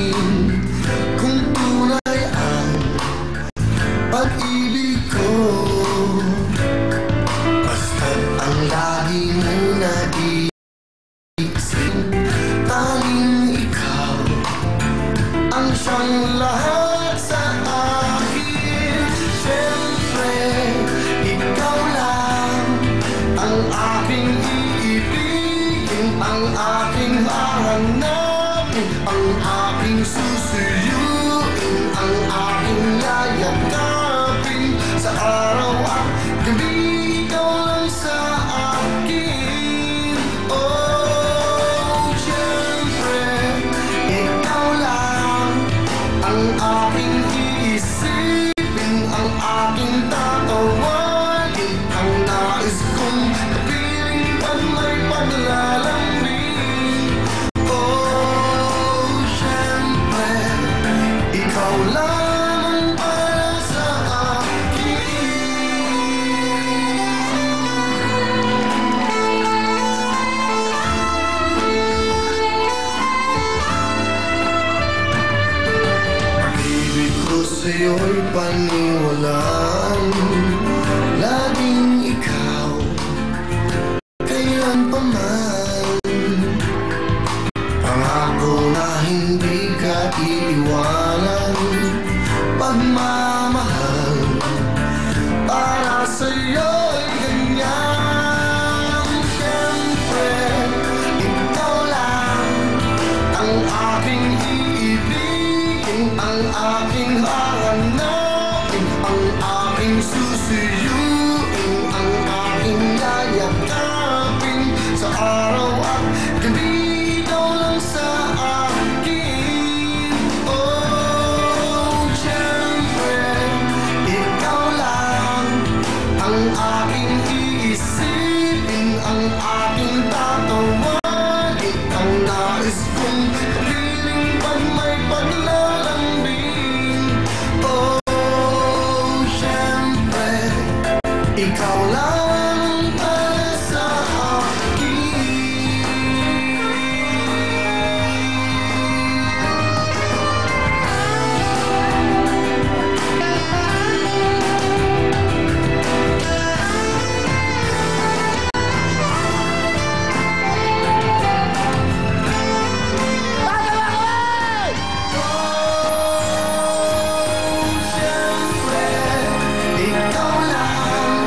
akin kung tunay ang pag-ibig ko. Basta't ang lagi mo nag-iisip, tanging ikaw ang siyang lahat sa akin. Siyempre, ikaw lang ang aking iibigin, ang aking hahanapin, ang aking susuyuin, ang aking yayakapin. Sa araw at gabi, ikaw lang sa akin. Oh, siyempre, ikaw lang ang aking iisipin, ang aking tatawagin, ang nais kong kapiling pag may paglalambing. Oh, siyempre, ikaw lang para sa akin. Pag-ibig ko sa'yo'y paniwalaan, laging ikaw, kailan pa man. Pangako na hindi ka iiwanan, pagmamahal para sa'yo'y ganyan. Siyempre, ikaw lang ang aking iibigin, ang aking hahanapin, ang aking susuyuin, ang aking yayakapin. Sa araw at gabi, ikaw lang sa akin. Oh, siyempre, ikaw lang ang aking iisipin, ang aking tatawagin, ang nais kong kapiling pag may paglalambing. Oh, siyempre, ikaw lang para sa akin. Oh, siyempre, ikaw lang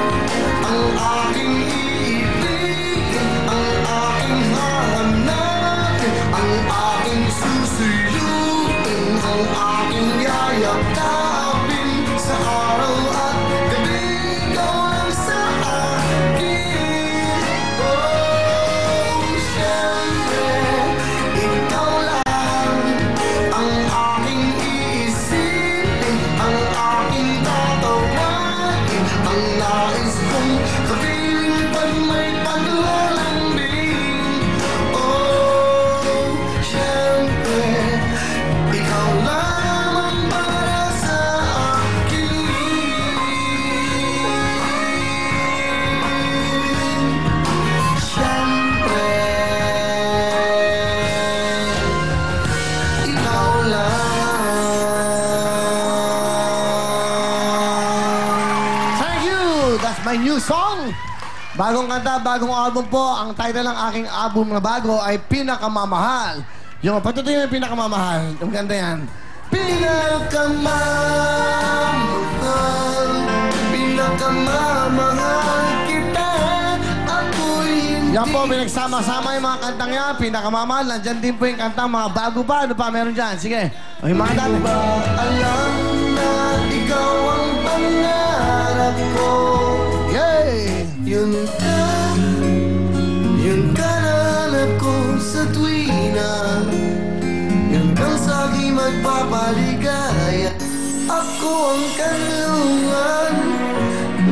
ang aking iibigin, ang aking hahanapin, ang aking susuyuin, ang aking yayakapin. Sa araw at gabi, ikaw lang sa akin. Oh, siyempre, ikaw lang ang aking iisipin, ang aking tatawagin, ang nais kong kapiling pag may paglalambing. Oh, siyempre, ikaw lamang para sa akin. Siyempre, ikaw lang. Thank you! That's my new song. Bagong kanta, bagong album po. Ang title ng aking album na bago ay Pinakamamahal. Yung patutuyo yung pinakamamahal. Yung ganda yan. Pinakamamahal, pinakamamahal kita, ako'y hindi. Yan po, pinagsama-sama yung mga kantang yan. Pinakamamahal. Nandyan din po yung kantang mga bago pa. Ano pa meron dyan? Sige. O yung mga dati. Ba alam na ikaw ang pangarap ko? Yay! Yun ka nanap ko sa tuwina, yun kang sa'king magpapaligaya. Ako ang kanlungan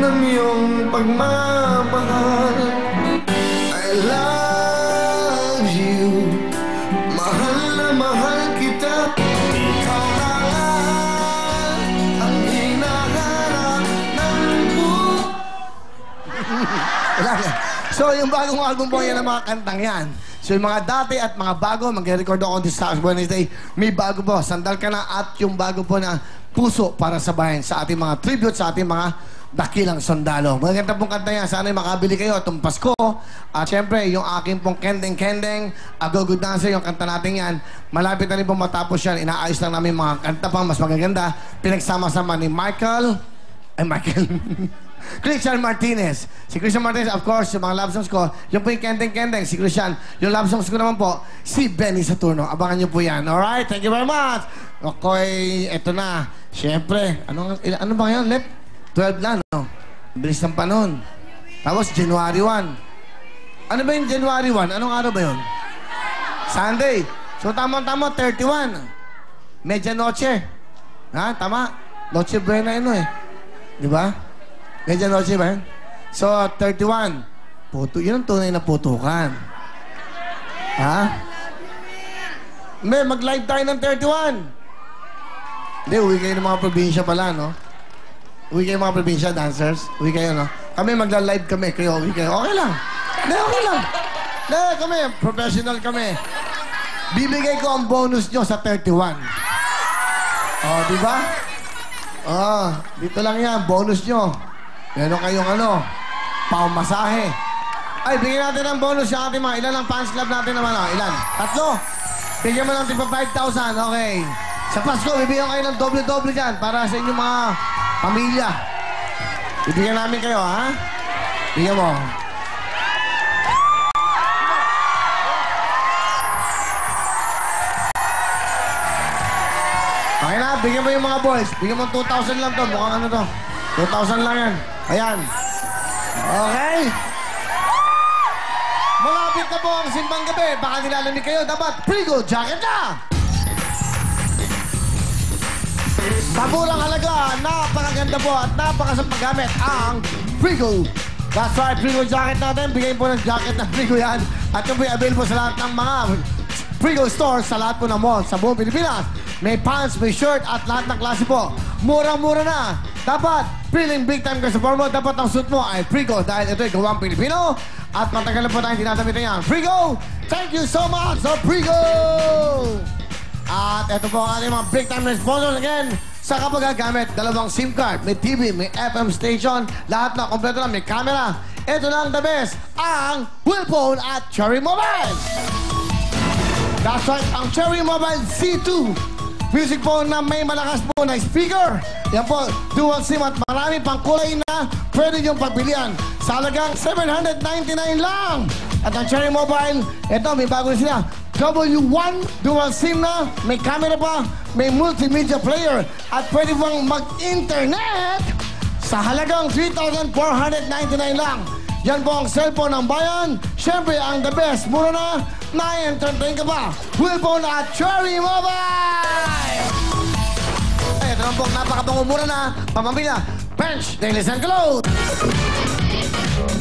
ng iyong pagmamahal. I love you, mahal na mahal kita. Ikaw na nga ang hinahanap ng buhay. So, yung bagong album po yan ang mga kantang yan. So yung mga dati at mga bago, mag-record ako this Wednesday, may bago po, Sandal Ka Na at yung bago po na Puso para sa Bayan sa ating mga tribute, sa ating mga dakilang sundalo. Maganda pong kanta yan. Sana'y makabili kayo itong Pasko. At syempre, yung aking pong Kendeng Kendeng, A Go Good Dancer, yung kanta natin yan. Malapit na rin pong matapos yan. Inaayos lang namin mga kanta pa, mas magaganda. Pinagsama-sama ni Christian Martinez. Si Christian Martinez, of course, yung mga love songs ko, yung po yung Kendeng Kendeng, si Christian. Yung love songs ko naman po, si Benny Saturno. Abangan nyo po yan. Alright, thank you very much. Okay, eto na. Siyempre, ano ba ngayon? 12 na, no? Bilis ng panahon. Tapos, January 1. Ano ba yung January 1? Anong araw ba yun? Sunday. So, tama-tama, 31. Medianoche. Ha? Tama? Noche Buena yun, eh. Di ba? Medianoche ba yun? So, 31. Yun ang tunay na putukan. Ha? Mag-live tayo ng 31. Hindi, uwi kayo ng mga probinsya pala, no? Uwi kayo mga probinsya, dancers. Uwi kayo, no? Kami magla-live kami. Kayo, uwi kayo. Okay lang. Hindi, okay lang. Hindi, kami. Professional kami. Bibigay ko ang bonus nyo sa 31. Oh, di ba? Oh, dito lang yan. Bonus nyo. Meron kayong pamasahe. Ay, bigyan natin ng bonus sa ating mga. Ilan ang fans club natin naman, oh? Ilan? 3? Bigyan mo ng tipa 5,000. Okay. Sa Pasko, bibigyan kayo ng doble-doble dyan para sa inyong mga pamilya. Bibigyan namin kayo, ha? Bigyan mo. Okay na, bigyan mo yung mga boys. Bigyan mo 2,000 lang to. Mukhang ano to. 2,000 lang yan. Ayan. Okay. Malapit na po ang simbang gabi. Baka nilalamig kayo. Dapat Frigo jacket na! Sa murang halaga, napakaganda po at napakasang paggamit ang Frigo. That's right, Frigo jacket natin. Bigay po ng jacket na Frigo yan. At yung po available sa lahat ng mga Frigo stores sa lahat po ng mall sa buong Pilipinas. May pants, may shirt at lahat ng klase po. Murang-mura na. Dapat, feeling big time ka sa formal, dapat ang suit mo ay Frigo dahil ito ay gawang Pilipino. At matagal na po tayong tinatamitan yan. Frigo, thank you so much sa Frigo! At ito po ang ating mga big time sponsors again. Sa kapag gagamit, 2 SIM card, may TV, may FM station, lahat na kompleto na, may camera. Ito na ang the best, ang Willphone at Cherry Mobile. That's right, ang Cherry Mobile C2. Music phone na may malakas po na speaker. Yan po, dual SIM at marami pang kulay na pwede niyong pagpilian. Sa halagang 799 lang. At ang Cherry Mobile, ito, may bago na sila. W1 dual SIM na, may camera pa, may multimedia player, at pwede bang mag-internet sa halagang 3,499 lang. Yan po ang cellphone ng bayan. Siyempre, ang the best, mura na, na-entertain ka pa. Willphone at Cherry Mobile! Ito naman po, napakabang mura na, pamamilya, Bench, Daily Sun Clothes.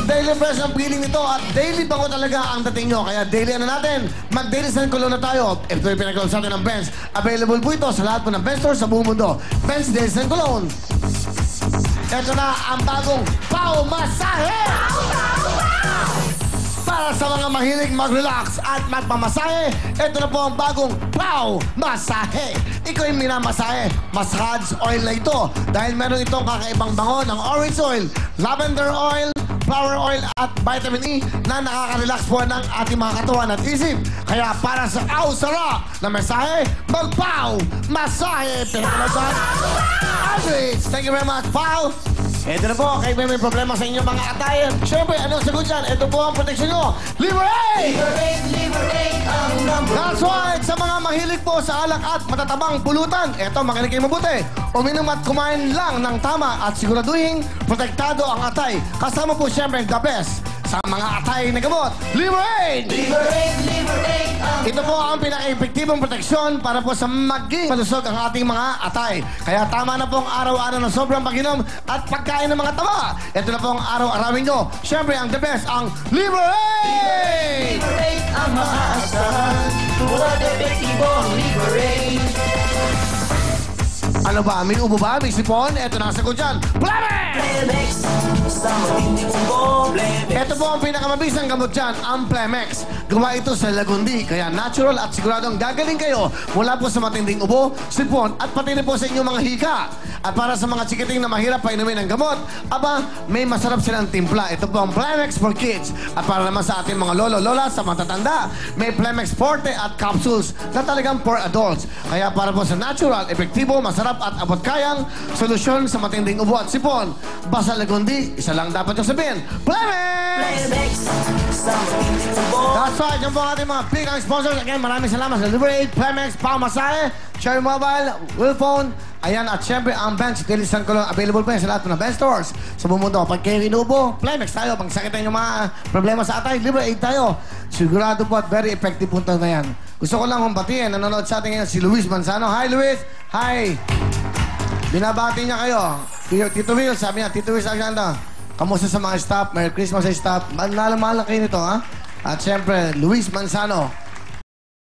Daily fresh ang feeling nito at daily bango talaga ang dating nyo. Kaya daily natin, mag-daily Sun Cologne na tayo. Ito yung pinag-cologne sa atin ng Benz. Available po ito sa lahat po ng Benz stores sa buong mundo. Benz Daily Sun Cologne. Ito na ang bagong Pau Masahe! Para sa mga mahilig mag-relax at magpamasahe, ito na po ang bagong Pau Masahe. Ikaw yung minamasahe, massage oil na ito. Dahil meron itong kakaibang bango ng orange oil, lavender oil, flower oil at vitamin E na nakaka-relax po ng ating mga katawan at isip. Kaya para sa sarap na masahe, mag-Pau Masahe! Pinakalasan, Aldrich! Thank you very much, Pau! Ito na po, kayo may problema sa inyong mga atayan. Siyempre, anong sagot dyan? Ito po ang proteksyon nyo. Liberate! Liberate, liberate ang number. That's right! Sa mga mahilig po sa alak at matatabang pulutan, eto, makinig kayo mabuti. Uminom at kumain lang ng tama at siguraduhin protektado ang atay. Kasama po siyempre the best sa mga atay na gamot. Liberate! Liberate, liberate ang Ito po ang pinaka-epektibong proteksyon para po sa maging malusog ang ating mga atay. Kaya tama na pong araw-araw ng sobrang pag-inom at pagkain ng mga taba. Ito na po ang araw-arawin nyo. Siyempre, ang the best, ang Liberate! Liberate ang maaasahan. Tulad epektibong liberate. Ano ba? May ubo ba? May sipon? Ito na ang sagot dyan. Plemex! Plemex, sa matinding ubo, Plemex. Ito po ang pinakamabisang gamot dyan, ang Plemex. Gawa ito sa Lagundi, kaya natural at siguradong gagaling kayo mula po sa matinding ubo, sipon, at pati rin po sa inyong mga hika. At para sa mga chikiting na mahirap pa inumin ng gamot, aba, may masarap silang timpla. Ito po ang Plemex for Kids. At para naman sa ating mga lolo-lola, sa matatanda, may Plemex Forte at capsules na talagang for adults. Kaya para po sa natural, epektibo, masarap at abot-kayang solusyon sa matinding ubo at sipon. Basta Lagundi, isa lang dapat yung sabihin, Plemex! Plemex, sa matinding ubo. That's right, yan po ang ating mga big sponsors. Again, maraming salamat sa Liberate, Plemex, Pamasahe, Cherry Mobile, Willphone, ayan, at syempre ang bench, dilisan ko lang, available pa yan sa lahat ng bench stores sa buong mundo. Pag kayo inubo, Plemex tayo. Pag sakitan yung mga problema sa atay, Liberate tayo. Sigurado po at very effective punta na yan. Gusto ko lang humbatiin, nanonood sa atin ngayon si Luis Manzano. Hi, Luis! Hi! Binabati niya kayo. Tito Will, sabi niya, Tito Will, sabi niya, kamusta sa mga staff? Merry Christmas sa staff. Mahal na kayo nito, ha? At syempre, Luis Manzano.